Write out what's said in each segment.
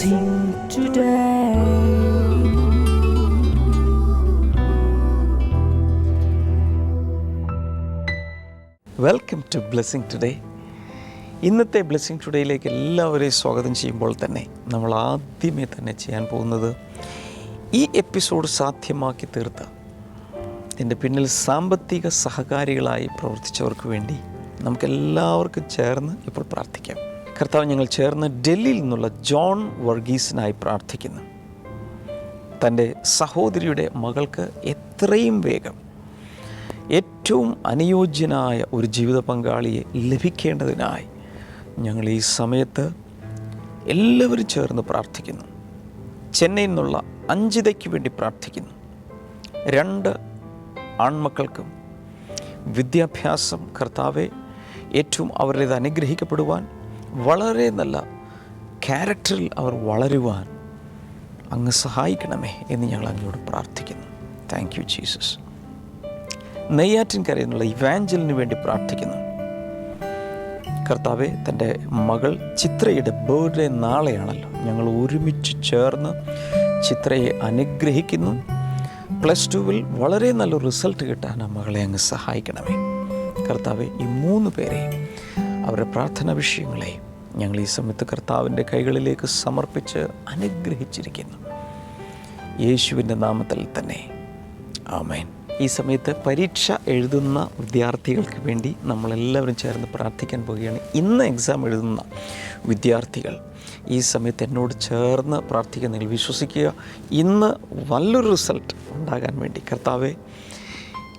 blessing today. Welcome to blessing today. ഇന്നത്തെ blessing ടുഡേയിലേക്ക് എല്ലാവരെയും സ്വാഗതം ചെയ്യുമ്പോൾ തന്നെ നമ്മൾ ആദ്യമേ തന്നെ ചെയ്യാൻ പോകുന്നത് ഈ എപ്പിസോഡ് സാധ്യമാക്കി തീർത്ത എൻ്റെ പിന്നിൽ സാമ്പത്തിക സഹകാരികളായി പ്രവർത്തിച്ചവർക്ക് വേണ്ടി നമുക്കെല്ലാവർക്കും ചേർന്ന് ഇപ്പോൾ പ്രാർത്ഥിക്കാം. കർത്താവ്, ഞങ്ങൾ ചേർന്ന് ഡൽഹിയിൽ നിന്നുള്ള ജോൺ വർഗീസിനായി പ്രാർത്ഥിക്കുന്നു. തൻ്റെ സഹോദരിയുടെ മകൾക്ക് എത്രയും വേഗം ഏറ്റവും അനുയോജ്യനായ ഒരു ജീവിത പങ്കാളിയെ ലഭിക്കേണ്ടതിനായി ഞങ്ങൾ ഈ സമയത്ത് എല്ലാവരും ചേർന്ന് പ്രാർത്ഥിക്കുന്നു. ചെന്നൈയിൽ നിന്നുള്ള അഞ്ജിതയ്ക്ക് വേണ്ടി പ്രാർത്ഥിക്കുന്നു. 2 ആൺമക്കൾക്കും വിദ്യാഭ്യാസം കർത്താവെ ഏറ്റവും അവരുടേത് അനുഗ്രഹിക്കപ്പെടുവാൻ, വളരെ നല്ല ക്യാരക്ടറിൽ അവർ വളരുവാൻ അങ്ങ് സഹായിക്കണമേ എന്ന് ഞങ്ങൾ അങ്ങയോട് പ്രാർത്ഥിക്കുന്നു. Thank you Jesus. നെയ്യാറ്റിൻകരയിൽ ഇവാഞ്ചലിന് വേണ്ടി പ്രാർത്ഥിക്കുന്നു. കർത്താവെ, തൻ്റെ മകൾ ചിത്രയുടെ ബർത്ത്ഡേ നാളെയാണല്ലോ. ഞങ്ങൾ ഒരുമിച്ച് ചേർന്ന് ചിത്രയെ അനുഗ്രഹിക്കുന്നു. +2 വളരെ നല്ലൊരു റിസൾട്ട് കിട്ടാൻ ആ മകളെ അങ്ങ് സഹായിക്കണമേ. കർത്താവെ, ഈ 3 പേരെയും അവരുടെ പ്രാർത്ഥനാ വിഷയങ്ങളെ ഞങ്ങൾ ഈ സമയത്ത് കർത്താവിൻ്റെ കൈകളിലേക്ക് സമർപ്പിച്ച് അനുഗ്രഹിച്ചിരിക്കുന്നു. യേശുവിൻ്റെ നാമത്തിൽ തന്നെ ആമേൻ. ഈ സമയത്ത് പരീക്ഷ എഴുതുന്ന വിദ്യാർത്ഥികൾക്ക് വേണ്ടി നമ്മളെല്ലാവരും ചേർന്ന് പ്രാർത്ഥിക്കാൻ പോവുകയാണ്. ഇന്ന് എക്സാം എഴുതുന്ന വിദ്യാർത്ഥികൾ ഈ സമയത്ത് എന്നോട് ചേർന്ന് പ്രാർത്ഥിക്കാൻ നിങ്ങൾ വിശ്വസിക്കുക. ഇന്ന് നല്ലൊരു റിസൾട്ട് ഉണ്ടാകാൻ വേണ്ടി കർത്താവെ,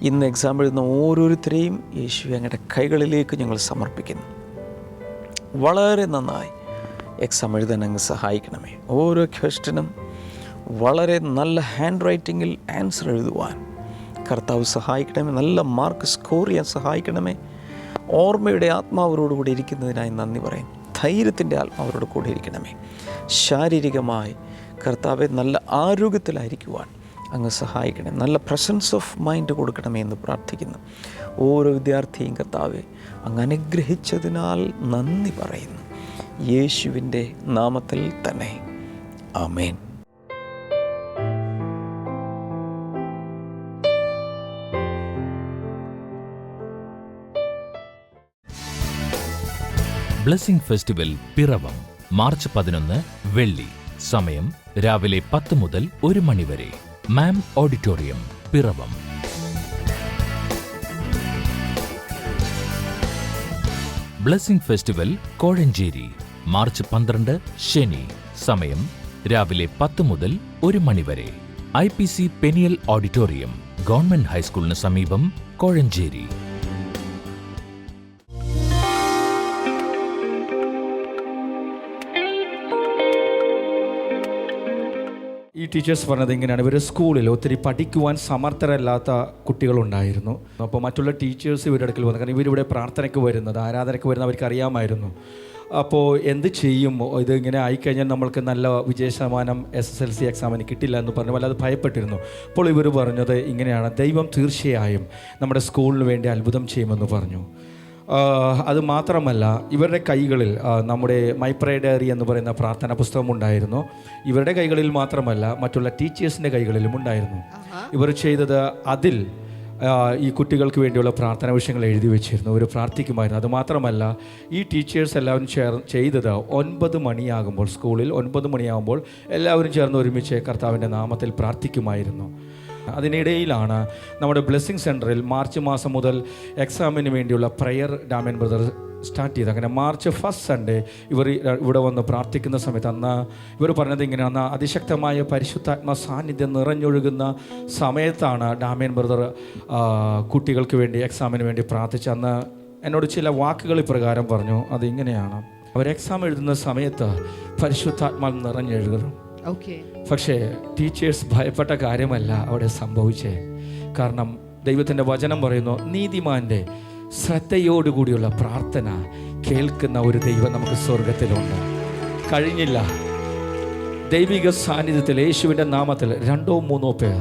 ഇന്ന് എക്സാം എഴുതുന്ന ഓരോരുത്തരെയും യേശുവേ അങ്ങയുടെ കൈകളിലേക്ക് ഞങ്ങൾ സമർപ്പിക്കുന്നു. വളരെ നന്നായി എക്സാം എഴുതാൻ അങ്ങ് സഹായിക്കണമേ. ഓരോ ക്വസ്റ്റ്യനും വളരെ നല്ല ഹാൻഡ് റൈറ്റിങ്ങിൽ ആൻസർ എഴുതുവാൻ കർത്താവ് സഹായിക്കണമേ. നല്ല മാർക്ക് സ്കോർ ചെയ്യാൻ സഹായിക്കണമേ. ഓർമ്മയുടെ ആത്മാവരോടുകൂടി ഇരിക്കുന്നതിനായി നന്ദി പറയും. ധൈര്യത്തിൻ്റെ ആത്മാവരോട് കൂടി ഇരിക്കണമേ. ശാരീരികമായി കർത്താവെ നല്ല ആരോഗ്യത്തിലായിരിക്കുവാൻ അങ്ങ് സഹായിക്കണമേ. നല്ല പ്രസൻസ് ഓഫ് മൈൻഡ് കൊടുക്കണമേ എന്ന് പ്രാർത്ഥിക്കുന്നു. ഓരോ വിദ്യാർത്ഥിയും കർത്താവെ അങ്ങ് അനുഗ്രഹിച്ചതിനാൽ നന്ദി പറയുന്നു. യേശുവിൻ്റെ നാമത്തിൽ തന്നെ ആമേൻ. ബ്ലെസ്സിംഗ് ഫെസ്റ്റിവൽ പിറവം മാർച്ച് 11 വെള്ളി. സമയം രാവിലെ 10 മുതൽ 1 മണി വരെ. മാം auditorium, Piravom. Blessing festival Kozhencherry March 12 ശനി. സമയം രാവിലെ 10 മുതൽ 1 മണി വരെ. IPC പെനിയൽ ഓഡിറ്റോറിയം, ഗവൺമെന്റ് ഹൈസ്കൂളിന് സമീപം, കോഴഞ്ചേരി. ഈ ടീച്ചേഴ്സ് പറഞ്ഞത് ഇങ്ങനെയാണ്, ഇവർ സ്കൂളിൽ ഒത്തിരി പഠിക്കുവാൻ സമർത്ഥരല്ലാത്ത കുട്ടികളുണ്ടായിരുന്നു. അപ്പോൾ മറ്റുള്ള ടീച്ചേഴ്സ് ഇവരുടെ അടുക്കൽ വന്നു. കാരണം ഇവരിവിടെ പ്രാർത്ഥനയ്ക്ക് വരുന്നത്, ആരാധനയ്ക്ക് വരുന്നത് അവർക്ക് അറിയാമായിരുന്നു. അപ്പോൾ എന്ത് ചെയ്യും, ഇത് ഇങ്ങനെ ആയിക്കഴിഞ്ഞാൽ നമ്മൾക്ക് നല്ല വിജയശതമാനം SSLC എക്സാമിന് കിട്ടില്ല എന്ന് പറഞ്ഞു വല്ലാതെ ഭയപ്പെട്ടിരുന്നു. അപ്പോൾ ഇവർ പറഞ്ഞത് ഇങ്ങനെയാണ്, ദൈവം തീർച്ചയായും നമ്മുടെ സ്കൂളിന് വേണ്ടി അത്ഭുതം ചെയ്യുമെന്ന് പറഞ്ഞു. അത് മാത്രമല്ല, ഇവരുടെ കൈകളിൽ നമ്മുടെ മൈ പ്രയർ ഡയറി എന്ന് പറയുന്ന പ്രാർത്ഥനാ പുസ്തകം ഉണ്ടായിരുന്നു. ഇവരുടെ കൈകളിൽ മാത്രമല്ല, മറ്റുള്ള ടീച്ചേഴ്സിൻ്റെ കൈകളിലും ഉണ്ടായിരുന്നു. ഇവർ ചെയ്തത് അതിൽ ഈ കുട്ടികൾക്ക് വേണ്ടിയുള്ള പ്രാർത്ഥനാ വിഷയങ്ങൾ എഴുതി വെച്ചിരുന്നു. അവർ പ്രാർത്ഥിക്കുമായിരുന്നു. അതുമാത്രമല്ല, ഈ ടീച്ചേഴ്സ് എല്ലാവരും ചെയ്തത് 9 മണിയാകുമ്പോൾ, സ്കൂളിൽ 9 മണിയാകുമ്പോൾ എല്ലാവരും ചേർന്ന് ഒരുമിച്ച് കർത്താവിൻ്റെ നാമത്തിൽ പ്രാർത്ഥിക്കുമായിരുന്നു. അതിനിടയിലാണ് നമ്മുടെ ബ്ലെസ്സിങ് സെൻറ്ററിൽ മാർച്ച് മാസം മുതൽ എക്സാമിന് വേണ്ടിയുള്ള പ്രയർ ഡാമിയൻ ബ്രദർ സ്റ്റാർട്ട് ചെയ്ത്. അങ്ങനെ മാർച്ച് 1 സൺഡേ ഇവർ ഇവിടെ വന്ന് പ്രാർത്ഥിക്കുന്ന സമയത്ത് അന്ന് ഇവർ പറഞ്ഞത് ഇങ്ങനെ, അന്ന് അതിശക്തമായ പരിശുദ്ധാത്മ സാന്നിധ്യം നിറഞ്ഞൊഴുകുന്ന സമയത്താണ് ഡാമിയൻ ബ്രദർ കുട്ടികൾക്ക് വേണ്ടി എക്സാമിന് വേണ്ടി പ്രാർത്ഥിച്ച്. അന്ന് എന്നോട് ചില വാക്കുകൾ ഇപ്രകാരം പറഞ്ഞു. അതിങ്ങനെയാണ്, അവർ എക്സാം എഴുതുന്ന സമയത്ത് പരിശുദ്ധാത്മാ നിറഞ്ഞെഴുതും. പക്ഷേ ടീച്ചേഴ്സ് ഭയപ്പെട്ട കാര്യമല്ല അവിടെ സംഭവിച്ചേ. കാരണം ദൈവത്തിൻ്റെ വചനം പറയുന്നു, നീതിമാൻ്റെ ശ്രദ്ധയോടുകൂടിയുള്ള പ്രാർത്ഥന കേൾക്കുന്ന ഒരു ദൈവം നമുക്ക് സ്വർഗത്തിലുണ്ട്. കഴിഞ്ഞില്ല, ദൈവിക സാന്നിധ്യത്തിൽ യേശുവിൻ്റെ നാമത്തിൽ 2-3 പേർ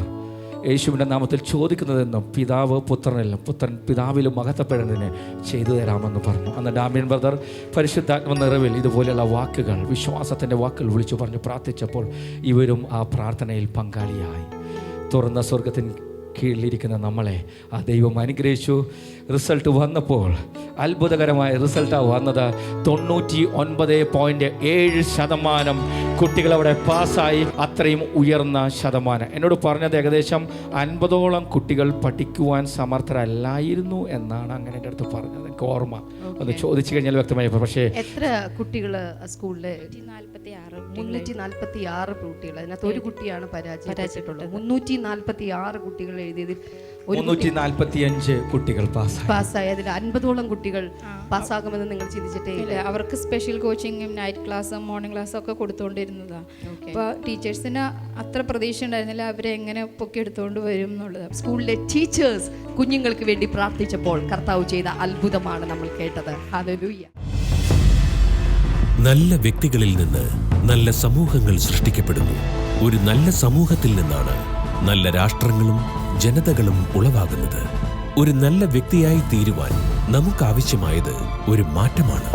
യേശുവിൻ്റെ നാമത്തിൽ ചോദിക്കുന്നതെന്നും പിതാവ് പുത്രനിലും പുത്രൻ പിതാവിലും മഹത്വപ്പെടുന്നതിന് ചെയ്തു തരാമെന്ന് പറഞ്ഞു. അന്ന് ഡാമിയൻ ബ്രദർ പരിശുദ്ധാത്മ നിറവിൽ ഇതുപോലെയുള്ള വാക്കുകൾ, വിശ്വാസത്തിൻ്റെ വാക്കുകൾ വിളിച്ചു പറഞ്ഞു പ്രാർത്ഥിച്ചപ്പോൾ ഇവരും ആ പ്രാർത്ഥനയിൽ പങ്കാളിയായി. തുറന്ന സ്വർഗത്തിന് കീഴിലിരിക്കുന്ന നമ്മളെ ആ ദൈവം അനുഗ്രഹിച്ചു. റിസൾട്ട് വന്നപ്പോൾ അത്ഭുതകരമായ റിസൾട്ടാണ് വന്നത്. 99.7% കുട്ടികളവിടെ പാസ്സായി. അത്രയും ഉയർന്ന ശതമാനം. എന്നോട് പറഞ്ഞത് ഏകദേശം 50ഓളം കുട്ടികൾ പഠിക്കുവാൻ സമർത്ഥരല്ലായിരുന്നു എന്നാണ് അങ്ങനെ എൻ്റെ അടുത്ത് പറഞ്ഞത്. എനിക്ക് ഓർമ്മ ഒന്ന് ചോദിച്ചു കഴിഞ്ഞാൽ വ്യക്തമായി. പക്ഷേ എത്ര കുട്ടികൾ സ്കൂളിൽ? 346 കുട്ടികൾ. അതിനകത്ത് ഒരു കുട്ടിയാണ് പരാജയപ്പെട്ടിട്ടുള്ളത്. 346 കുട്ടികൾ എഴുതിയതിൽ 345 കുട്ടികൾ പാസ്സായി. അതിൽ 50ഓളം കുട്ടികൾ പാസ്സാകുമെന്ന് നിങ്ങൾ ചിന്തിച്ചിട്ടേ ഇല്ല. അവർക്ക് സ്പെഷ്യൽ കോച്ചിങ്ങും നൈറ്റ് ക്ലാസ്സും മോർണിംഗ് ക്ലാസ്സും ഒക്കെ കൊടുത്തുകൊണ്ടിരുന്നതാണ്. അപ്പോൾ ടീച്ചേഴ്സിന് അത്ര പ്രതീക്ഷ ഉണ്ടായിരുന്നില്ല അവരെ എങ്ങനെ പൊക്കിയെടുത്തുകൊണ്ട് വരും എന്നുള്ളത്. സ്കൂളിലെ ടീച്ചേഴ്സ് കുഞ്ഞുങ്ങൾക്ക് വേണ്ടി പ്രാർത്ഥിച്ചപ്പോൾ കർത്താവ് ചെയ്ത അത്ഭുതമാണ് നമ്മൾ കേട്ടത്. ഹല്ലേലൂയ. നല്ല വ്യക്തികളിൽ നിന്ന് നല്ല സമൂഹങ്ങൾ സൃഷ്ടിക്കപ്പെടുന്നു. ഒരു നല്ല സമൂഹത്തിൽ നിന്നാണ് നല്ല രാഷ്ട്രങ്ങളും ജനതകളും ഉളവാകുന്നത്. ഒരു നല്ല വ്യക്തിയായി തീരുവാൻ നമുക്കാവശ്യമായത് ഒരു മാറ്റമാണ്.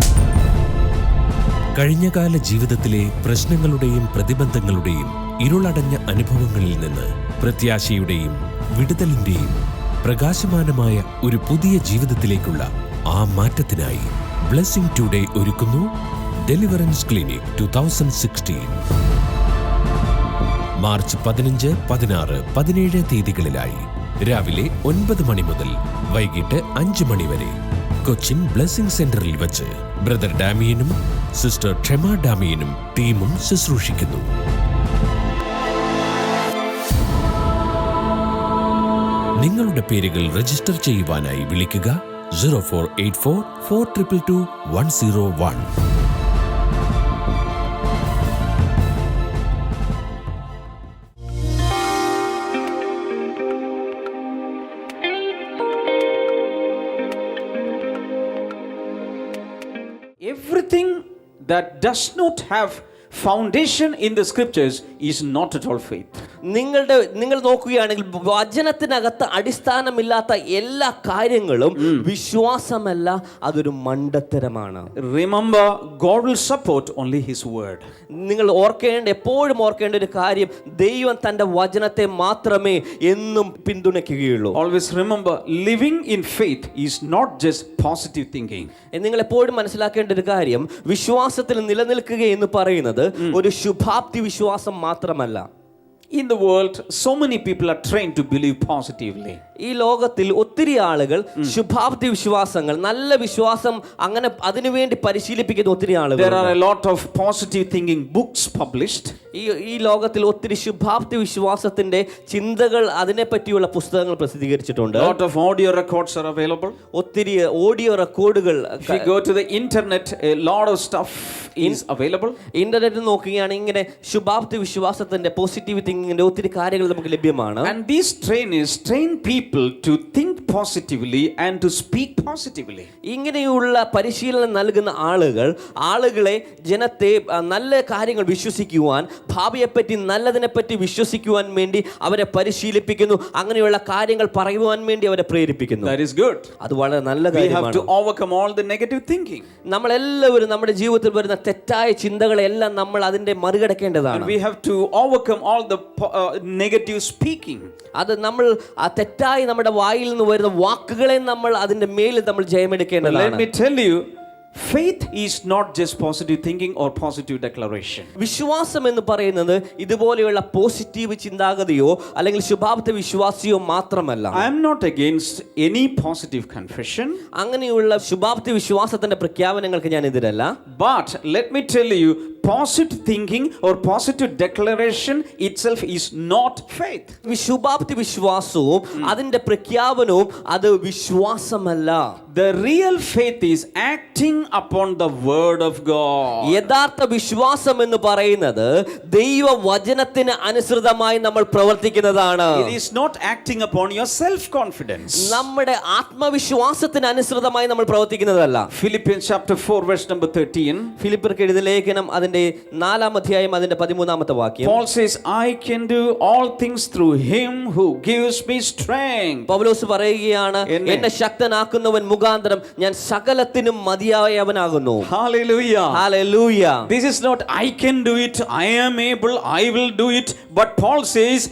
കഴിഞ്ഞകാല ജീവിതത്തിലെ പ്രശ്നങ്ങളുടെയും പ്രതിബന്ധങ്ങളുടെയും ഇരുളടഞ്ഞ അനുഭവങ്ങളിൽ നിന്ന് പ്രത്യാശയുടെയും വിടുതലിന്റെയും പ്രകാശമാനമായ ഒരു പുതിയ ജീവിതത്തിലേക്കുള്ള ആ മാറ്റത്തിനായി ബ്ലെസ്സിംഗ് ടുഡേ ഒരുക്കുന്നു ഡെലിവറൻസ് ക്ലിനിക് 2016. മാർച്ച് 15, 16, 17 തീയതികളിലായി രാവിലെ 9 മണി മുതൽ വൈകിട്ട് 5 മണി വരെ കൊച്ചിൻ ബ്ലെസ്സിംഗ് സെന്ററിൽ വച്ച് ബ്രദർ ഡാമിയനും സിസ്റ്റർ ക്ഷമ ഡാമിയനും ടീമും ശുശ്രൂഷിക്കുന്നു. നിങ്ങളുടെ പേരുകൾ രജിസ്റ്റർ ചെയ്യുവാനായി വിളിക്കുക 0484 422 101. Everything that does not have foundation in the scriptures is not at all faith. നിങ്ങൾ നോക്കുകയാണെങ്കിൽ വചനത്തിനകത്ത് അടിസ്ഥാനമില്ലാത്ത എല്ലാ കാര്യങ്ങളും വിശ്വാസമല്ല, അതൊരു മണ്ടത്തരമാണ്. Remember, God will support only His word. നിങ്ങൾ എപ്പോഴും ഓർക്കേണ്ട ഒരു കാര്യം, ദൈവം തന്റെ വചനത്തെ മാത്രമേ എന്നും പിന്തുണയ്ക്കുകയുള്ളൂ. Always remember, living in faith is not just positive thinking. നിങ്ങൾ എപ്പോഴും മനസ്സിലാക്കേണ്ട ഒരു കാര്യം, വിശ്വാസത്തിൽ നിലനിൽക്കുക എന്ന് പറയുന്നത് ഒരു ശുഭാപ്തി വിശ്വാസം മാത്രമല്ല. In the world, so many people are trained to believe positively. ഈ ലോകത്തിൽ ഒത്തിരി ആളുകൾ ശുഭാപ്തി വിശ്വാസങ്ങൾ, നല്ല വിശ്വാസം, അങ്ങനെ അതിനുവേണ്ടി പരിശീലിപ്പിക്കുന്ന ഒത്തിരി ആളുകൾ. There are a lot of positive thinking books published. ഈ ലോകത്തിൽ ഒത്തിരി ശുഭാപ്തി വിശ്വാസത്തിന്റെ ചിന്തകൾ, അതിനെപ്പറ്റിയുള്ള പുസ്തകങ്ങൾ പ്രസിദ്ധീകരിച്ചിട്ടുണ്ട്. Lot of audio records are available. ഒത്തിരി ഓഡിയോ റെക്കോർഡുകൾ. If you go to the internet, a lot of stuff is available. ഇന്റർനെറ്റിൽ നോക്കുകയാണെങ്കിൽ ഇങ്ങനെ ശുഭാപ്തി വിശ്വാസത്തിന്റെ, പോസിറ്റീവ് തിങ്കിങ്ങിന്റെ ഒത്തിരി കാര്യങ്ങൾ നമുക്ക് ലഭ്യമാണ്. And these trainers train people to think positively and to speak positively. ഇങ്ങനെയുള്ള പരിശീലനം നൽകുന്ന ആളുകളെ, ജനത്തെ നല്ല കാര്യങ്ങൾ വിശ്വസിക്കുവാൻ, ഭാവിയെപ്പറ്റി നല്ലതിനെപ്പറ്റി വിശ്വസിക്കുവാൻ വേണ്ടി അവരെ പരിശീലിപ്പിക്കുന്നു. അങ്ങനെയുള്ള കാര്യങ്ങൾ പറയുവാൻ വേണ്ടി അവരെ പ്രേരിപ്പിക്കുന്നു. That is good. അത് വളരെ നല്ല കാര്യമാണ്. We have to overcome all the negative thinking. നമ്മളെല്ലാവരും നമ്മുടെ ജീവിതത്തിൽ വരുന്ന തെറ്റായ ചിന്തകളെല്ലാം നമ്മൾ അതിന്റെ മറികടക്കേണ്ടതാണ്. And we have to overcome all the negative speaking. അത് നമ്മൾ ആ തെറ്റായി നമ്മുടെ വായിൽ നിന്ന് വരുന്ന വാക്കുകളെ നമ്മൾ അതിന്റെ മേലിൽ നമ്മൾ ജയമെടുക്കേണ്ടതാണ്. Let me tell you, faith is not just positive thinking or positive declaration. വിശ്വാസം എന്ന് പറയുന്നത് ഇതുപോലെയുള്ള പോസിറ്റീവ് ചിന്താഗതിയോ അല്ലെങ്കിൽ ശുഭാപ്തി വിശ്വാസിയോ മാത്രമല്ല. I am not against any positive confession. അങ്ങനെയുള്ള ശുഭാപ്തി വിശ്വാസത്തിന്റെ പ്രഖ്യാപനങ്ങൾക്ക് ഞാൻ എതിരല്ല. But let me tell you, positive thinking or positive declaration itself is not faith. ശുഭാപ്തി വിശ്വാസവും അതിന്റെ പ്രഖ്യാപനവും അത് വിശ്വാസമല്ല. The real faith is acting upon the word of God. യഥാർത്ഥ വിശ്വാസം എന്ന് പറയുന്നത് ദൈവവചനത്തിന് അനുസൃതമായി നമ്മൾ പ്രവർത്തിക്കുന്നതാണ്. It is not acting upon your self confidence. നമ്മുടെ ആത്മവിശ്വാസത്തിന് അനുസൃതമായി നമ്മൾ പ്രവർത്തിക്കുന്നതല്ല. Philippians chapter 4 verse number 13. ഫിലിപ്പിയർക്ക് എഴുതിയ ലേഖനം അതിന്റെ അതിന്റെ 4-ാം അധ്യായം അതിന്റെ 13-ാമത്തെ വാക്യം. Paul says, I can do all things through him who gives me strength. പൗലോസ് പറയുകയാണ്, എന്നെ ശക്തനാക്കുന്നവൻ മുഖാന്തരം ഞാൻ സകലത്തിനും മതിയായവനാകുന്നു. Hallelujah. Hallelujah. This is not I can do it, I am able, I will do it. But Paul says,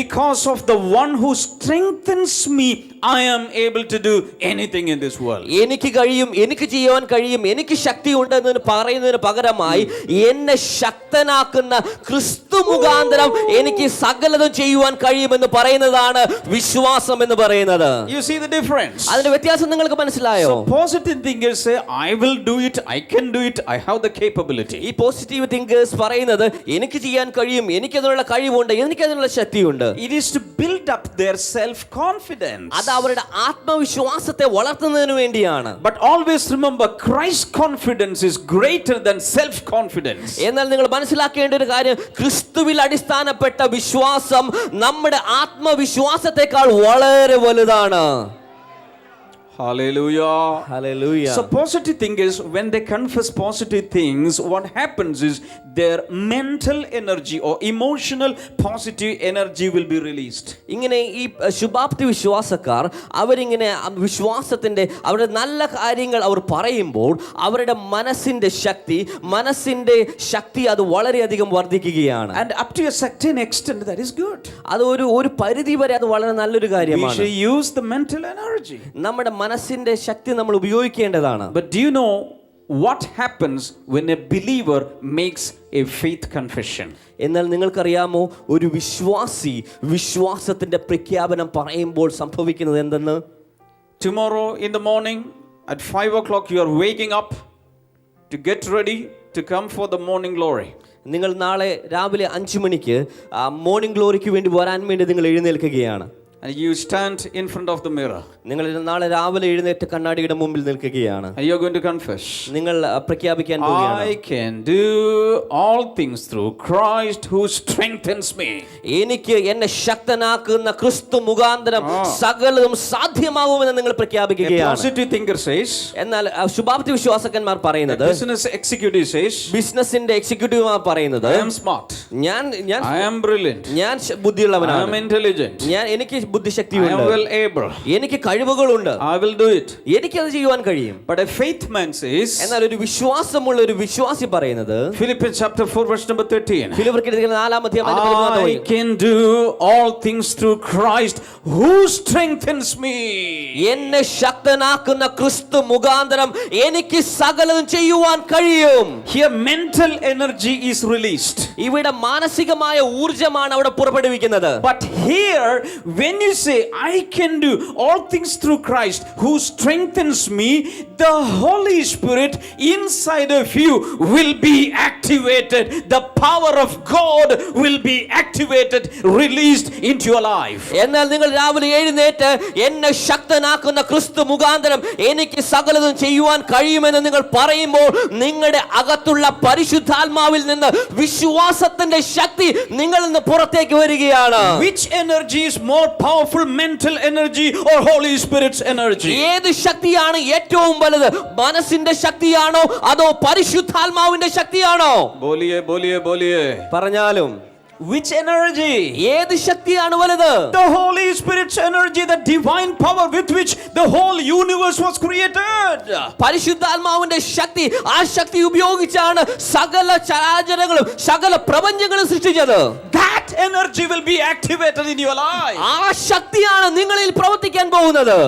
because of the one who strengthens me, I am able to do anything in this world. എനിക്ക് കഴിയും, എനിക്ക് ചെയ്യാൻ കഴിയും, എനിക്ക് ശക്തി ഉണ്ടെന്ന് പറയുന്നതിന് പകരമായി എന്നെ ശക്തനാക്കുന്ന ക്രിസ്തു മുഖാന്തരം എനിക്ക് സകലതും ചെയ്യുവാൻ കഴിയുമെന്ന് പറയുന്നതാണ് വിശ്വാസം എന്ന് പറയുന്നത്. You see the difference? അതിന്റെ വ്യത്യാസം നിങ്ങൾക്ക് മനസ്സിലായോ? So positive thinkers say, I will do it, I can do it, I have the capability. ഈ പോസിറ്റീവ് തിങ്കേഴ്സ് പറയുന്നത് എനിക്ക് ചെയ്യാൻ കഴിയും, എനിക്കതിനുള്ള കഴിവുണ്ട്, എനിക്കതിനുള്ള ശക്തിയുണ്ട്. It is to build up their self-confidence. അത് അവരുടെ ആത്മവിശ്വാസത്തെ വളർത്തുന്നതിന് വേണ്ടിയാണ്. But always remember, Christ's confidence is greater than self-confidence. എന്നാൽ നിങ്ങൾ മനസ്സിലാക്കേണ്ട ഒരു കാര്യം, ക്രിസ്തുവിൽ അടിസ്ഥാനപ്പെട്ട വിശ്വാസം നമ്മുടെ ആത്മവിശ്വാസത്തെക്കാൾ വളരെ വലുതാണ്. Hallelujah. Hallelujah. So positive thinkers, when they confess positive things, what happens is their mental energy or emotional positive energy will be released. ഇങ്ങനെ ഈ ശുഭാപ്തി വിശ്വാസക്കാർ അവരിങ്ങനെ വിശ്വാസത്തിന്റെ അവരുടെ നല്ല കാര്യങ്ങൾ അവർ പറയുമ്പോൾ അവരുടെ മനസ്സിന്റെ ശക്തി അത് വളരെയധികം വർദ്ധിക്കുകയാണ്. And up to a certain extent that is good. അത് ഒരു പരിധി വരെ അത് വളരെ നല്ലൊരു കാര്യമാണ്. We should use the mental energy. നമ്മുടെ മനസ്സിന്റെ ശക്തി നമ്മൾ ഉപയോഗിക്കേണ്ടതാണ്. But do you know what happens when a believer makes a faith confession? എന്നാൽ നിങ്ങൾക്കറിയാമോ, ഒരു വിശ്വാസത്തിന്റെ പ്രഖ്യാപനം പറയുമ്പോൾ സംഭവിക്കുന്നത് എന്തെന്ന്? Tomorrow in the morning at 5 o'clock you are waking up to get ready to come for the morning glory. നിങ്ങൾ നാളെ രാവിലെ 5 മണിക്ക് മോർണിംഗ് ഗ്ലോറിക്ക് വേണ്ടി വരാൻ വേണ്ടി നിങ്ങൾ എഴുന്നേൽക്കുകയാണ്. And you stand in front of the mirror. നിങ്ങൾ നാളെ രാവിലെ എഴുന്നേറ്റ് കണ്ണാടിയുടെ മുമ്പിൽ നിൽക്കുകയാണ്. And you are going to confess. നിങ്ങൾ പ്രഖ്യാപിക്കാൻ പോവുകയാണ്, I can do all things through Christ who strengthens me. എനിക്ക് എന്നെ ശക്തനാക്കുന്ന ക്രിസ്തു മുഖാന്തരം സകലതും സാധ്യമാകുമെന്ന് നിങ്ങൾ പ്രഖ്യാപിക്കുകയാണ്. A positive thinker says. എന്നാൽ ശുഭാപ്തി വിശ്വാസകന്മാർ പറയുന്നത്, business executive says, ബിസിനസിന്റെ എക്സിക്യൂട്ടീവ് പറയുന്നത്, I am smart. ഞാൻ I am brilliant. ഞാൻ ബുദ്ധിയുള്ളവനാണ്. I am intelligent. എനിക്ക് ബുദ്ധിശക്തിയുണ്ട്. I am well able. എനിക്ക് കഴിവുകളുണ്ട്. I will do it. എനിക്കത് ചെയ്യുവാൻ കഴിയും. But a faith man says, എന്നാൽ ഒരു വിശ്വാസമുള്ള ഒരു വിശ്വാസി പറയുന്നത്, Philippians chapter 4 verse number 13, ഫിലിപ്പിയർക്കെഴുതിയ 4-ാം അധ്യായം I can do all things through Christ who strengthens me. എന്നെ ശക്തനാക്കുന്ന ക്രിസ്തു മുഖാന്തരം എനിക്ക് സകലതും ചെയ്യുവാൻ കഴിയും. Here mental energy is released. ഇവിടെ മാനസികമായ ഊർജ്ജമാണ് അവിടെ പുറപ്പെടുവിക്കുന്നത്. But here when you say I can do all things through Christ who strengthens me, the Holy Spirit inside of you will be activated. The power of God will be activated, released into your life. എന്നാൽ നിങ്ങൾ രാവിലെ എഴുന്നേറ്റ് എന്നെ ശക്തനാക്കുന്ന ക്രിസ്തു മുഖാന്തരം എനിക്ക് സകലതും ചെയ്യുവാൻ കഴിയുമെന്ന് നിങ്ങൾ പറയുമ്പോൾ നിങ്ങളുടെ അകത്തുള്ള പരിശുദ്ധാത്മാവിൽ നിന്ന് വിശ്വാസത്തിന്റെ ശക്തി നിങ്ങളിൽ നിന്ന് പുറത്തേക്ക് വരികയാണ്. Which energy is more powerful, mental energy or Holy Spirit's energy? ഏത് ശക്തിയാണ് ഏറ്റവും വലുത്? മനസ്സിന്റെ ശക്തിയാണോ അതോ പരിശുദ്ധാത്മാവിന്റെ ശക്തിയാണോ? ബോലിയേ പറഞ്ഞാലും which energy? ഏത് ശക്തിയാണ് വലുത്? The Holy Spirit's energy, the divine power with which the whole universe was created. പരിശുദ്ധാത്മാവിന്റെ ശക്തി, ആ ശക്തി ഉപയോഗിച്ചാണ് സകല ചരാചരങ്ങളും സകല പ്രപഞ്ചങ്ങളും സൃഷ്ടിച്ചത്. That energy will be activated in your life. ആ ശക്തിയാണ് നിങ്ങളിൽ പ്രവർത്തിക്കാൻ പോകുന്നത്.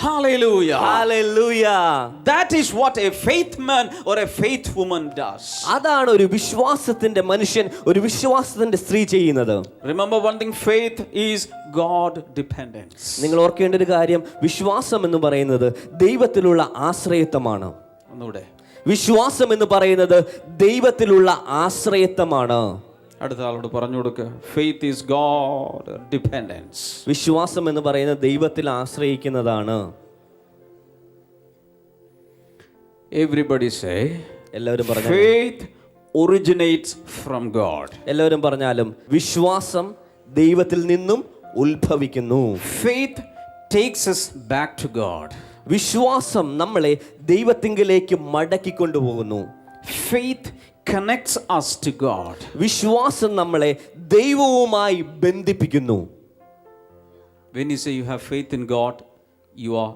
Hallelujah. Hallelujah. That is what a faith man or a faith woman does. അതാണ് ഒരു വിശ്വാസത്തിന്റെ മനുഷ്യൻ, ഒരു വിശ്വാസത്തിന്റെ സ്ത്രീ ചെയ്യുന്നത്. Remember one thing, faith is God dependence. നിങ്ങൾ ഓർക്കേണ്ട ഒരു കാര്യം, വിശ്വാസം എന്ന് പറയുന്നത് ദൈവത്തിലുള്ള ആശ്രയത്വമാണ്. ഒന്നുകൂടെ, വിശ്വാസം എന്ന് പറയുന്നത് ദൈവത്തിലുള്ള ആശ്രയത്വമാണ്. അടുത്ത ആളോട് പറഞ്ഞു കൊടുക്കുക, faith is God dependence. വിശ്വാസം എന്ന് പറയുന്നത് ദൈവത്തിൽ ആശ്രയിക്കുന്നതാണ്. Everybody say, എല്ലാവരും പറഞ്ഞു, faith originates from God. എല്ലാവരും പറഞ്ഞാലും വിശ്വാസം ദൈവത്തിൽ നിന്നും ഉത്ഭവിക്കുന്നു. Faith takes us back to God. വിശ്വാസം നമ്മളെ ദൈവത്തിങ്കിലേക്ക് മടക്കി കൊണ്ടുപോകുന്നു. faith connects us to God. വിശ്വാസം നമ്മളെ ദൈവവുമായി ബന്ധിപ്പിക്കുന്നു. When you say you have faith in God, you are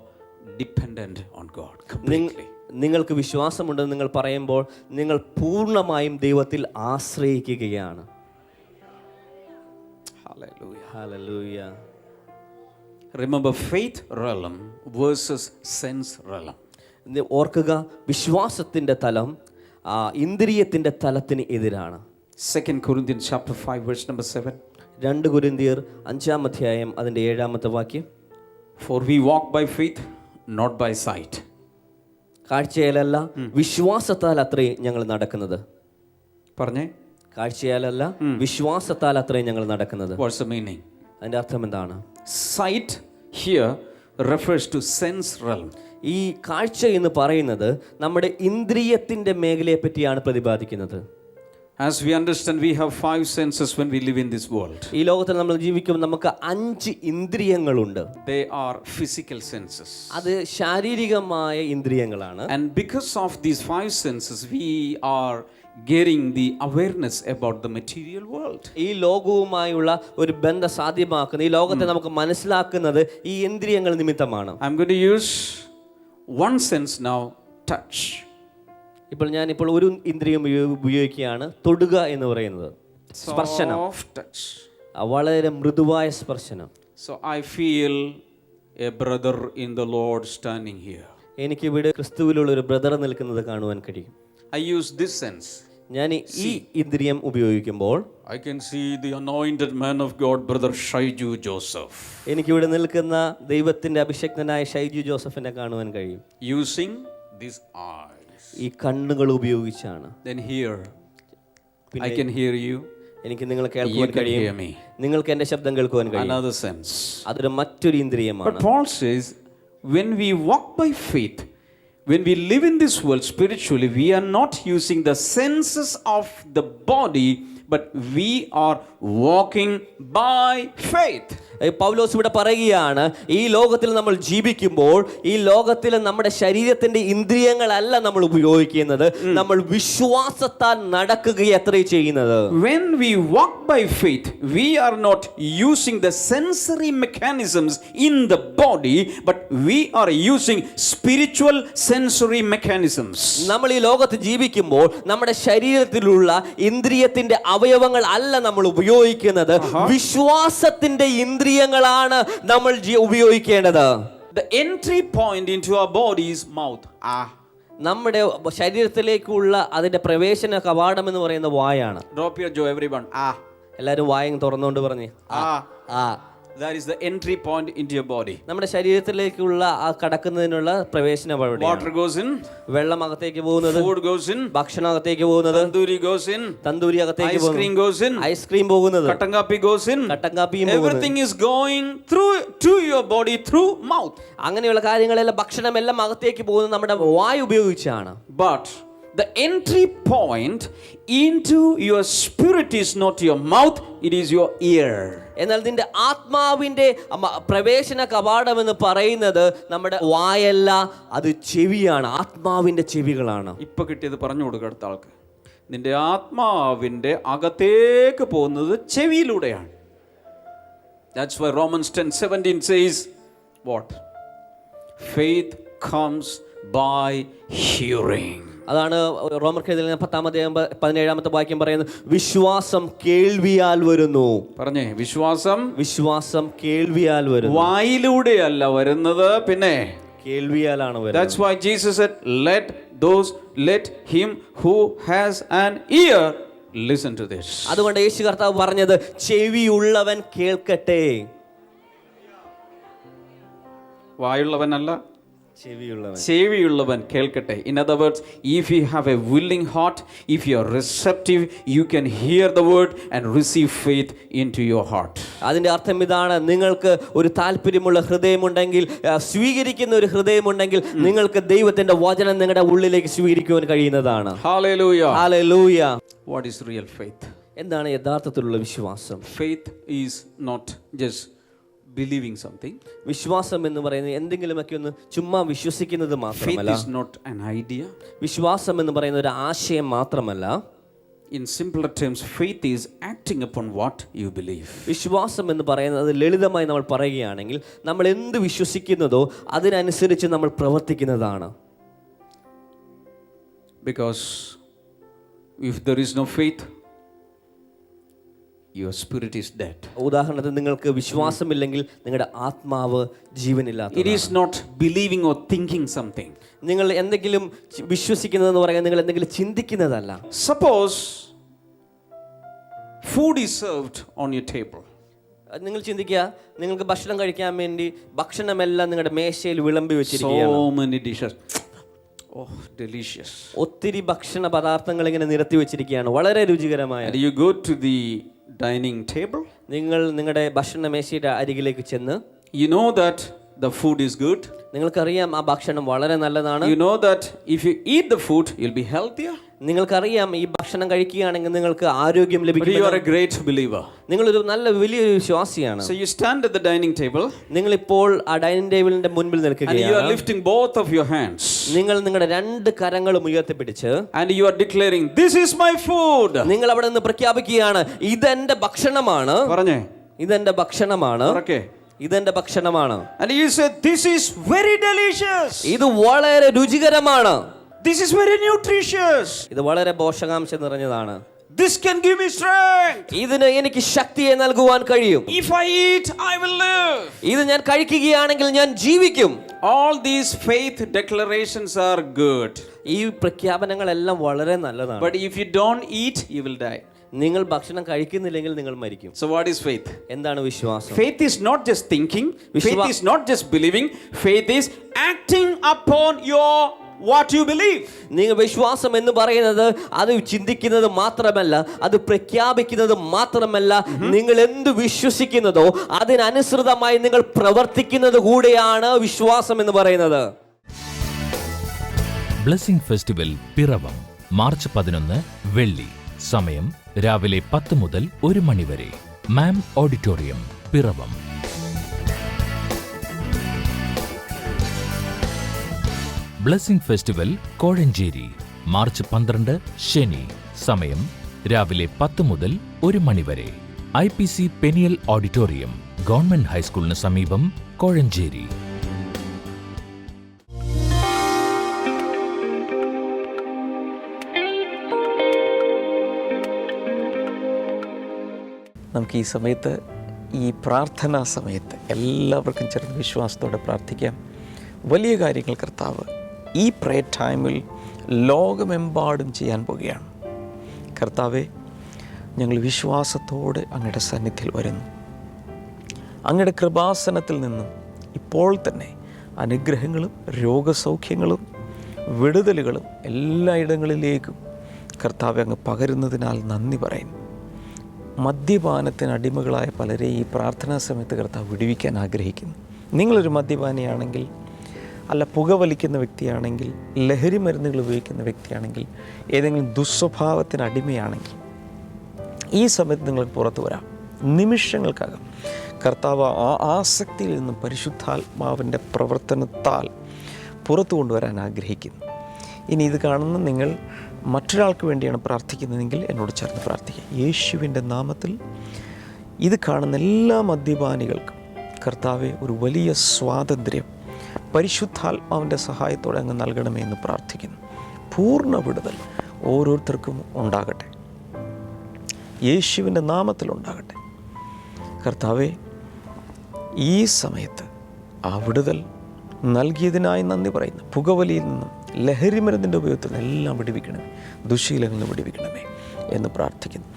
dependent on God completely. നിങ്ങൾക്ക് വിശ്വാസമുണ്ടെന്ന് നിങ്ങൾ പറയുമ്പോൾ നിങ്ങൾ പൂർണ്ണമായും ദൈവത്തിൽ ആശ്രയിക്കുകയാണ്. Hallelujah. Hallelujah. Remember faith realm versus sense realm. ഓർക്കുക, വിശ്വാസത്തിൻ്റെ തലം ഇന്ദ്രിയത്തിൻ്റെ തലത്തിന് എതിരാണ്. 2 Corinthians chapter 5 verse number 7. 2 കൊരിന്ത്യർ 5-ാം അധ്യായം അതിൻ്റെ 7-ാമത്തെ വാക്യം. For we walk by faith, not by sight. കാഴ്ചയാലല്ല വിശ്വാസത്താൽ അത്രേ ഞങ്ങൾ നടക്കുന്നത്. പറഞ്ഞേ. കാഴ്ചയാലല്ല വിശ്വാസത്താൽ അത്രേ ഞങ്ങൾ നടക്കുന്നത്. What's the meaning? അതിൻ്റെ അർത്ഥം എന്താണ്? Sight here refers to sense realm. ഈ കാഴ്ച എന്ന് പറയുന്നത് നമ്മുടെ ഇന്ദ്രിയത്തിൻ്റെ മേഖലയെ പറ്റിയാണ് പ്രതിപാദിക്കുന്നത്. As we understand, we have 5 senses when we live in this world. ഈ ലോകത്തിൽ നമ്മൾ ജീവിക്കുമ്പോൾ നമുക്ക് 5 ഇന്ദ്രിയങ്ങളുണ്ട്. They are physical senses. അത് ശാരീരികമായ ഇന്ദ്രിയങ്ങളാണ്. And because of these 5 senses, we are getting the awareness about the material world. ഈ ലോകവുമായുള്ള ഒരു ബന്ധം സാധ്യമാക്കുന്ന, ഈ ലോകത്തെ നമുക്ക് മനസ്സിലാക്കുന്നത് ഈ ഇന്ദ്രിയങ്ങൾ നിമിത്തമാണ്. I'm going to use one sense now, touch. ഞാനിപ്പോൾ ഒരു ഇന്ദ്രിയം ഉപയോഗിക്കുകയാണ്, തൊടുക എന്ന് പറയുന്നത്. സ്പർശനം. Soft touch. വളരെ മൃദുവായ സ്പർശനം. So I feel a brother in the Lord standing here. എനിക്ക് ഇവിടെ ക്രിസ്തുവിലുള്ള ഒരു ബ്രദർ നിൽക്കുന്നത് കാണുവാൻ കഴിയും. I use this sense. ഞാൻ ഈ ഇന്ദ്രിയം ഉപയോഗിക്കുമ്പോൾ I can see the anointed man of God, brother Shaiju Joseph. എനിക്കിവിടെ നിൽക്കുന്ന ദൈവത്തിന്റെ അഭിഷക്തനായ ഷൈജു ജോസഫിനെ കാണുവാൻ കഴിയും. Using these eyes. ഈ കണ്ണുകൾ ഉപയോഗിച്ചാണ്. Then here I can hear you. എനിക്ക് നിങ്ങളെ കേൾക്കുവാൻ കഴിയും. നിങ്ങൾക്ക് എൻ്റെ ശബ്ദം കേൾക്കുവാൻ കഴിയും. Another sense. അതൊരു മറ്റൊരു ഇന്ദ്രിയമാണ്. But Paul says, when we walk by faith, when we live in this world spiritually, we are not using the senses of the body, but we are walking by faith. പൗലോസ് ഇവിടെ പറയുകയാണ്, ഈ ലോകത്തിൽ നമ്മൾ ജീവിക്കുമ്പോൾ ഈ ലോകത്തിൽ നമ്മുടെ ശരീരത്തിന്റെ ഇന്ദ്രിയങ്ങളല്ല നമ്മൾ ഉപയോഗിക്കുന്നത്, നമ്മൾ വിശ്വാസത്താൽ നടക്കുകയത്രേ ചെയ്യുന്നത്. When we walk by faith, we are not using the sensory mechanisms in the body, but we are using spiritual sensory mechanisms. നമ്മൾ ഈ ലോകത്ത് ജീവിക്കുമ്പോൾ നമ്മുടെ ശരീരത്തിലുള്ള ഇന്ദ്രിയത്തിന്റെ അവയവങ്ങൾ അല്ല നമ്മൾ ഉപയോഗിക്കുന്നത്, വിശ്വാസത്തിന്റെ ഇന്ദ്രിയങ്ങളാണ് നമ്മൾ ഉപയോഗിക്കേണ്ടത്. The entry point into our body is mouth. നമ്മുടെ ശരീരത്തിലേക്കുള്ള അതിന്റെ പ്രവേശന കവാടം എന്ന് പറയുന്ന വായാണ്. Drop your jaw, everyone. എല്ലാരും വായും തുറന്നുകൊണ്ട് പറഞ്ഞേ. That is the entry point into your body. നമ്മുടെ ശരീരത്തിലേക്കുള്ള ആ കടക്കുന്നതിനുള്ള പ്രവേശന വഴി. Water goes in. വെള്ളം അകത്തേക്ക് പോകുന്നത്. Food goes in. ഭക്ഷണം അകത്തേക്ക് പോകുന്നത്. Tandoori goes in. തന്തൂരി അകത്തേക്ക് പോകുന്നത്. Ice cream goes in. Ice cream പോകുന്നത്. Kattangapi goes in. കട്ടങ്കാപ്പിയും പോകുന്നത്. Everything is going through to your body through mouth. അങ്ങനെയുള്ള കാര്യങ്ങളെല്ലാം ഭക്ഷണമെല്ലാം അകത്തേക്ക് പോകുന്നത് നമ്മുടെ വായു ഉപയോഗിച്ചാണ്. But the entry point into your spirit is not your mouth, it is your ear. എന്നാൽ നിന്റെ ആത്മാവിന്റെ പ്രവേശന കവാടം എന്ന് പറയുന്നത് നമ്മുടെ വായല്ല, അത് ചെവിയാണ്, ആത്മാവിന്റെ ചെവികളാണ്. ഇപ്പൊ കിട്ടിയത് പറഞ്ഞു കൊടുക്കുക അടുത്ത ആൾക്ക്. നിന്റെ ആത്മാവിന്റെ അകത്തേക്ക് പോകുന്നത് ചെവിയിലൂടെയാണ്. That's why Romans 10:17 says what? Faith comes by hearing. അതാണ് റോമർക്കെഴുതിയ 10-ാമത്തെ വാക്യം പറയുന്നത്, വിശ്വാസം കേൾവിയാൽ വരുന്നു. പറഞ്ഞേ, വിശ്വാസം കേൾവിയാൽ വരുന്നു. വായിലൂടെയല്ല വരുന്നത്, പിന്നെ കേൾവിയാലാണ് വരുന്നത്. That's why Jesus said, let him who has an ear listen to this. അതുകൊണ്ട് യേശു കർത്താവ് പറഞ്ഞത്, ചെവിയുള്ളവൻ കേൾക്കട്ടെ. വായുള്ളവനല്ല, ചെവിയുള്ളവൻ കേൾക്കട്ടെ. In other words, if you have a willing heart, if you are receptive, you can hear the word and receive faith into your heart. അതിന്റെ അർത്ഥം ഇതാണ്, നിങ്ങൾക്ക് ഒരു താല്പര്യമുള്ള ഹൃദയമുണ്ടെങ്കിൽ, സ്വീകരിക്കുന്ന ഒരു ഹൃദയമുണ്ടെങ്കിൽ, നിങ്ങൾക്ക് ദൈവത്തിന്റെ വചനം നിങ്ങളുടെ ഉള്ളിലേക്ക് സ്വീകരിക്കുവാൻ കഴിയുന്നതാണ്. Hallelujah. Hallelujah. What is real faith? എന്താണ് യഥാർത്ഥത്തിലുള്ള വിശ്വാസം? Faith is not just believing something. വിശ്വാസം എന്ന് പറയുന്നത് എന്തെങ്കിലുമൊക്കെ ഒന്ന് ചുമ്മാ വിശ്വസിക്കുന്നത് Faith മാത്രമല്ല. is not an idea. വിശ്വാസം എന്ന് പറയുന്ന ഒരു ആശയം മാത്രമല്ല. In simpler terms, faith is acting upon what you believe. വിശ്വാസം എന്ന് പറയുന്നത് ലളിതമായി നമ്മൾ പറയുകയാണെങ്കിൽ നമ്മൾ എന്ത് വിശ്വസിക്കുന്നതോ അതിനനുസരിച്ച് നമ്മൾ പ്രവർത്തിക്കുന്നതാണ്. Because if there is no faith, your spirit is dead. ഉദാഹരണത്തിന് നിങ്ങൾക്ക് വിശ്വാസമില്ലെങ്കിൽ നിങ്ങളുടെ ആത്മാവ് ജീവനില്ലാത്ത. It is not believing or thinking something. നിങ്ങൾ എന്തെങ്കിലും വിശ്വസിക്കുന്നതെന്ന് പറയാൻ നിങ്ങൾ എന്തെങ്കിലും ചിന്തിക്കുന്നതല്ല. Suppose food is served on your table. നിങ്ങൾ ചിന്തിക്കുക, നിങ്ങൾക്ക് ഭക്ഷണം കഴിക്കാൻ വേണ്ടി ഭക്ഷണമെല്ലാം നിങ്ങളുടെ മേശയിൽ വിളമ്പി വെച്ചിരിക്കുകയാണ്. So many dishes. Oh, delicious. ഒത്തിരി ഭക്ഷണ പദാർത്ഥങ്ങൾ ഇങ്ങനെ നിരത്തി വെച്ചിരിക്കുകയാണ്, വളരെ രുചികരമായ. And you go to the dining table. നിങ്ങൾ നിങ്ങളുടെ ഭക്ഷണ മേശയുടെ അരികിലേക്ക് ചെന്ന്, you know that the food is good. നിങ്ങൾക്കറിയാം ആ ഭക്ഷണം വളരെ നല്ലതാണ്. You know that if you eat the food, you'll be healthier. നിങ്ങൾക്കറിയാം ഈ ഭക്ഷണം കഴിക്കുകയാണെങ്കിൽ നിങ്ങൾക്ക് ആരോഗ്യം ലഭിക്കും. But you are a great believer. നിങ്ങളൊരു നല്ല വലിയൊരു വിശ്വാസിയാണ്. So you stand at the dining table. നിങ്ങളിപ്പോൾ ആ ഡൈനിങ് ടേബിളിന്റെ മുൻപിൽ നിൽക്കുകയാണ്. And you are lifting both of your hands. നിങ്ങൾ നിങ്ങളുടെ രണ്ട് കരങ്ങളും ഉയർത്തിപ്പിടിച്ച്, and you are declaring, this is my food. നിങ്ങൾ അവിടെ നിന്ന് പ്രഖ്യാപിക്കുകയാണ്, ഇതെന്റെ ഭക്ഷണമാണ്. പറഞ്ഞേ, ഇതെന്റെ ഭക്ഷണമാണ്. ഇതെന്റെ ഭക്ഷണമാണ്. And you said, this is very delicious. ഇത് വളരെ രുചികരമാണ്. This is very nutritious. ഇത് വളരെ പോഷകാംശം നിറഞ്ഞതാണ്. This can give me strength. ഇതിന് എനിക്ക് ശക്തിയെ നൽകുവാൻ കഴിയും. If I eat, I will live. ഇത് ഞാൻ കഴിക്കുകയാണെങ്കിൽ ഞാൻ ജീവിക്കും. All these faith declarations are good. ഈ പ്രഖ്യാപനങ്ങളെല്ലാം വളരെ നല്ലതാണ്. But if you don't eat, you will die. നിങ്ങൾ ഭക്ഷണം കഴിക്കുന്നില്ലെങ്കിൽ നിങ്ങൾ മരിക്കും. So what is faith? എന്താണ് വിശ്വാസം? Faith is not just thinking. Faith is not just believing. Faith is acting upon your what you believe. നിങ്ങൾ വിശ്വാസം എന്ന് പറയുന്നത് അത് ചിന്തിക്കുന്നത് മാത്രമല്ല, അത് പ്രഖ്യാപിക്കുന്നത് മാത്രമല്ല, നിങ്ങൾ എന്ത് വിശ്വസിക്കുന്നതോ അതിനനുസൃതമായി നിങ്ങൾ പ്രവർത്തിക്കുന്നത് കൂടെയാണ് വിശ്വാസം എന്ന് പറയുന്നത്. ബ്ലെസ്സിംഗ് ഫെസ്റ്റിവൽ പിറവം മാർച്ച് 11 വെള്ളി. സമയം രാവിലെ 10 മുതൽ 1 മണി വരെ. മാം auditorium, Piravom. Blessing festival Kozhencherry March 12 ശനി. സമയം രാവിലെ 10 മുതൽ 1 മണി വരെ. IPC പെനിയൽ ഓഡിറ്റോറിയം, ഗവൺമെന്റ് ഹൈസ്കൂളിന് സമീപം, കോഴഞ്ചേരി. നമുക്ക് ഈ സമയത്ത്, ഈ പ്രാർത്ഥനാ സമയത്ത് എല്ലാവർക്കും ചേർന്ന് വിശ്വാസത്തോടെ പ്രാർത്ഥിക്കാം. വലിയ കാര്യങ്ങൾ കർത്താവ് ഈ പ്രയർ ടൈമിൽ ലോകമെമ്പാടും ചെയ്യാൻ പോവുകയാണ്. കർത്താവെ, ഞങ്ങൾ വിശ്വാസത്തോടെ അങ്ങയുടെ സന്നിധിയിൽ വരുന്നു. അങ്ങയുടെ കൃപാസനത്തിൽ നിന്നും ഇപ്പോൾ തന്നെ അനുഗ്രഹങ്ങളും രോഗസൗഖ്യങ്ങളും വിടുതലുകളും എല്ലായിടങ്ങളിലേക്കും കർത്താവെ അങ്ങ് പകരുന്നതിനാൽ നന്ദി പറയുന്നു. മദ്യപാനത്തിന് അടിമകളായ പലരെ ഈ പ്രാർത്ഥനാ സമയത്ത് കർത്താവ് വിടുവിക്കാൻ ആഗ്രഹിക്കുന്നു. നിങ്ങളൊരു മദ്യപാനിയാണെങ്കിൽ, അല്ല പുകവലിക്കുന്ന വ്യക്തിയാണെങ്കിൽ, ലഹരി മരുന്നുകൾ ഉപയോഗിക്കുന്ന വ്യക്തിയാണെങ്കിൽ, ഏതെങ്കിലും ദുസ്വഭാവത്തിന് അടിമയാണെങ്കിൽ, ഈ സമയത്ത് നിങ്ങൾക്ക് പുറത്തു വരാം. നിമിഷങ്ങൾക്കകം കർത്താവ് ആ ആസക്തിയിൽ നിന്നും പരിശുദ്ധാത്മാവിൻ്റെ പ്രവർത്തനത്താൽ പുറത്തു കൊണ്ടുവരാൻ ആഗ്രഹിക്കുന്നു. ഇനി ഇത് കാണുന്ന നിങ്ങൾ മറ്റൊരാൾക്ക് വേണ്ടിയാണ് പ്രാർത്ഥിക്കുന്നതെങ്കിൽ എന്നോട് ചേർന്ന് പ്രാർത്ഥിക്കുക. യേശുവിൻ്റെ നാമത്തിൽ ഇത് കാണുന്ന എല്ലാ മദ്യപാനികൾക്കും കർത്താവെ ഒരു വലിയ സ്വാതന്ത്ര്യം പരിശുദ്ധാത്മാവിൻ്റെ സഹായത്തോടെ അങ്ങ് നൽകണമേ എന്ന് പ്രാർത്ഥിക്കുന്നു. പൂർണ്ണ വിടുതൽ ഓരോരുത്തർക്കും ഉണ്ടാകട്ടെ, യേശുവിൻ്റെ നാമത്തിൽ ഉണ്ടാകട്ടെ. കർത്താവെ, ഈ സമയത്ത് ആ വിടുതൽ നൽകിയതിനായി നന്ദി പറയുന്നു. പുകവലിയിൽ നിന്നും ലഹരി മരുന്നിൻ്റെ ഉപയോഗത്തിൽ നിന്ന് എല്ലാം വിടുവിക്കണമേ, ദുശീലങ്ങളിൽ നിന്ന് വിടുവിക്കണമേ എന്ന് പ്രാർത്ഥിക്കുന്നു.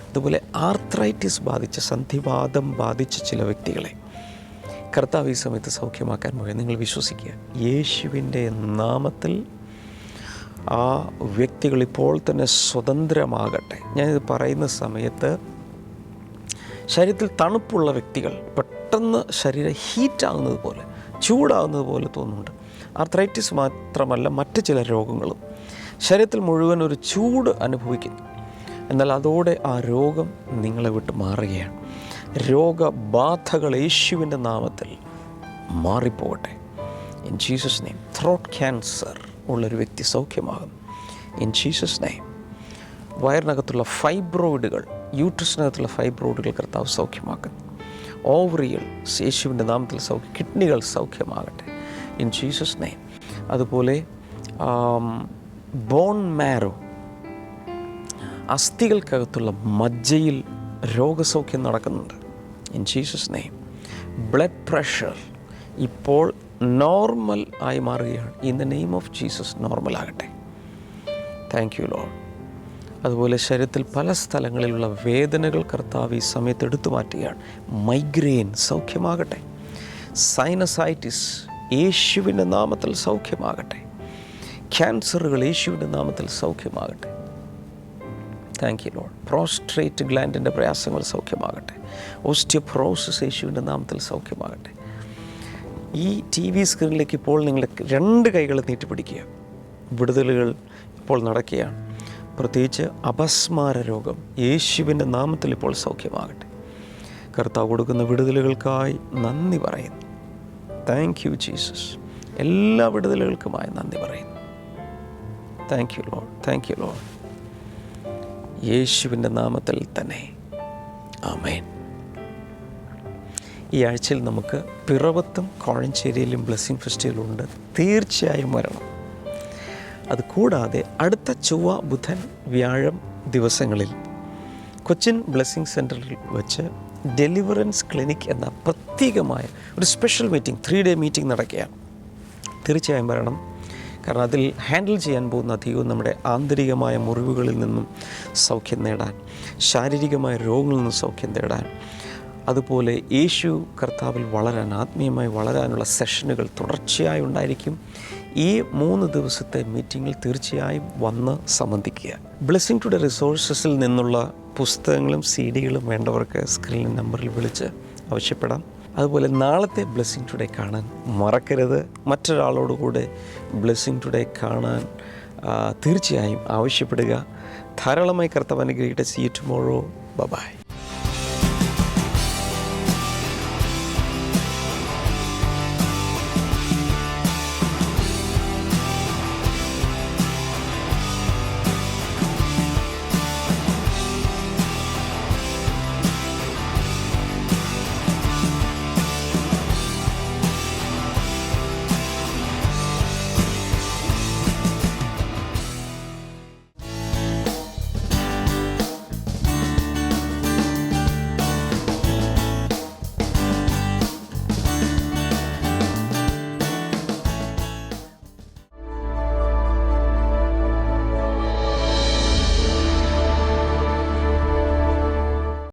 അതുപോലെ ആർത്രൈറ്റിസ് ബാധിച്ച, സന്ധിവാതം ബാധിച്ച ചില വ്യക്തികളെ കർത്താവ് ഈ സമയത്ത് സൗഖ്യമാക്കാൻ പോയി നിങ്ങൾ വിശ്വസിക്കുക. യേശുവിൻ്റെ നാമത്തിൽ ആ വ്യക്തികൾ ഇപ്പോൾ തന്നെ സ്വതന്ത്രമാകട്ടെ. ഞാനിത് പറയുന്ന സമയത്ത് ശരീരത്തിൽ തണുപ്പുള്ള വ്യക്തികൾ പെട്ടെന്ന് ശരീരം ഹീറ്റാകുന്നത് പോലെ, ചൂടാകുന്നത് പോലെ തോന്നുന്നുണ്ട്. ആർത്രൈറ്റിസ് മാത്രമല്ല, മറ്റ് ചില രോഗങ്ങളും ശരീരത്തിൽ മുഴുവൻ ഒരു ചൂട് അനുഭവിക്കുന്നു. എന്നാൽ അതോടെ ആ രോഗം നിങ്ങളെ വിട്ട് മാറുകയാണ്. രോഗബാധകൾ യേശുവിൻ്റെ നാമത്തിൽ മാറിപ്പോകട്ടെ. In Jesus name. Throat cancer ഉള്ളൊരു വ്യക്തി സൗഖ്യമാകും. In Jesus name. വയറിനകത്തുള്ള ഫൈബ്രോയിഡുകൾ, യൂട്രസിനകത്തുള്ള ഫൈബ്രോയിഡുകൾ കർത്താവ് സൗഖ്യമാക്കുന്നു. ഓവറികൾ യേശുവിൻ്റെ നാമത്തിൽ കിഡ്നികൾ സൗഖ്യമാകട്ടെ. In Jesus name. അതുപോലെ ബോൺ മാരോ, അസ്ഥികൾക്കകത്തുള്ള മജ്ജയിൽ രോഗസൗഖ്യം നടക്കുന്നുണ്ട്. In Jesus name. Blood pressure ഇപ്പോൾ നോർമൽ ആയി മാറുകയാണ്. In the name of Jesus നോർമലാകട്ടെ. Thank you Lord. അതുപോലെ ശരീരത്തിൽ പല സ്ഥലങ്ങളിലുള്ള വേദനകൾ കർത്താവ് ഈ സമയത്ത് എടുത്തു മാറ്റുകയാണ്. മൈഗ്രെയിൻ സൗഖ്യമാകട്ടെ. സൈനസൈറ്റിസ് യേശുവിൻ്റെ നാമത്തിൽ സൗഖ്യമാകട്ടെ. ക്യാൻസറുകൾ യേശുവിൻ്റെ നാമത്തിൽ സൗഖ്യമാകട്ടെ. Thank you Lord. പ്രോസ്ട്രേറ്റ് ഗ്ലാൻഡിൻ്റെ പ്രയാസങ്ങൾ സൗഖ്യമാകട്ടെ. ഓസ്റ്റിയോപൊറോസിസ് യേശുവിൻ്റെ നാമത്തിൽ സൗഖ്യമാകട്ടെ. ഈ TV സ്ക്രീനിലേക്ക് ഇപ്പോൾ നിങ്ങൾ 2 കൈകൾ നീട്ടിപ്പിടിക്കുക. വിടുതലുകൾ ഇപ്പോൾ നടക്കുകയാണ്. പ്രത്യേകിച്ച് അപസ്മാര രോഗം യേശുവിൻ്റെ നാമത്തിൽ ഇപ്പോൾ സൗഖ്യമാകട്ടെ. കർത്താവ് കൊടുക്കുന്ന വിടുതലുകൾക്കായി നന്ദി പറയുന്നു. Thank you Jesus. എല്ലാ വിടുതലുകൾക്കുമായി നന്ദി പറയുന്നു. Thank you Lord. Thank you Lord. യേശുവിൻ്റെ നാമത്തിൽ തന്നെ ആമേൻ. ഈ ആഴ്ചയിൽ നമുക്ക് പിറവത്തും കോഴഞ്ചേരിയിലും ബ്ലെസ്സിങ് ഫെസ്റ്റിവലുണ്ട്. തീർച്ചയായും വരണം. അതുകൂടാതെ അടുത്ത ചൊവ്വ, ബുധൻ, വ്യാഴം ദിവസങ്ങളിൽ കൊച്ചിൻ ബ്ലെസ്സിങ് സെൻറ്ററിൽ വെച്ച് ഡെലിവറൻസ് ക്ലിനിക് എന്ന പ്രത്യേകമായ ഒരു സ്പെഷ്യൽ മീറ്റിംഗ്, 3-day മീറ്റിംഗ് നടക്കുകയാണ്. തീർച്ചയായും വരണം. കാരണം അതിൽ ഹാൻഡിൽ ചെയ്യാൻ പോകുന്ന അധികവും നമ്മുടെ ആന്തരികമായ മുറിവുകളിൽ നിന്നും സൗഖ്യം നേടാൻ, ശാരീരികമായ രോഗങ്ങളിൽ നിന്നും സൗഖ്യം നേടാൻ, അതുപോലെ യേശു കർത്താവിൽ വളരാൻ, ആത്മീയമായി വളരാനുള്ള സെഷനുകൾ തുടർച്ചയായി ഉണ്ടായിരിക്കും. ഈ 3 ദിവസത്തെ മീറ്റിങ്ങിൽ തീർച്ചയായും വന്ന് സംബന്ധിക്കുക. ബ്ലെസ്സിങ് ടുഡേ റിസോഴ്സസിൽ നിന്നുള്ള പുസ്തകങ്ങളും CD-കളും വേണ്ടവർക്ക് സ്ക്രീൻ നമ്പറിൽ വിളിച്ച് ആവശ്യപ്പെടാം. അതുപോലെ നാളത്തെ ബ്ലെസ്സിങ് ടുഡേ കാണാൻ മറക്കരുത്. മറ്റൊരാളോടുകൂടെ ബ്ലെസ്സിങ് ടുഡേ കാണാൻ തീർച്ചയായും ആവശ്യപ്പെടുക. ധാരാളമായി കർത്താവ് അനുഗ്രഹിക്കട്ടെ. See you tomorrow. Bye-bye.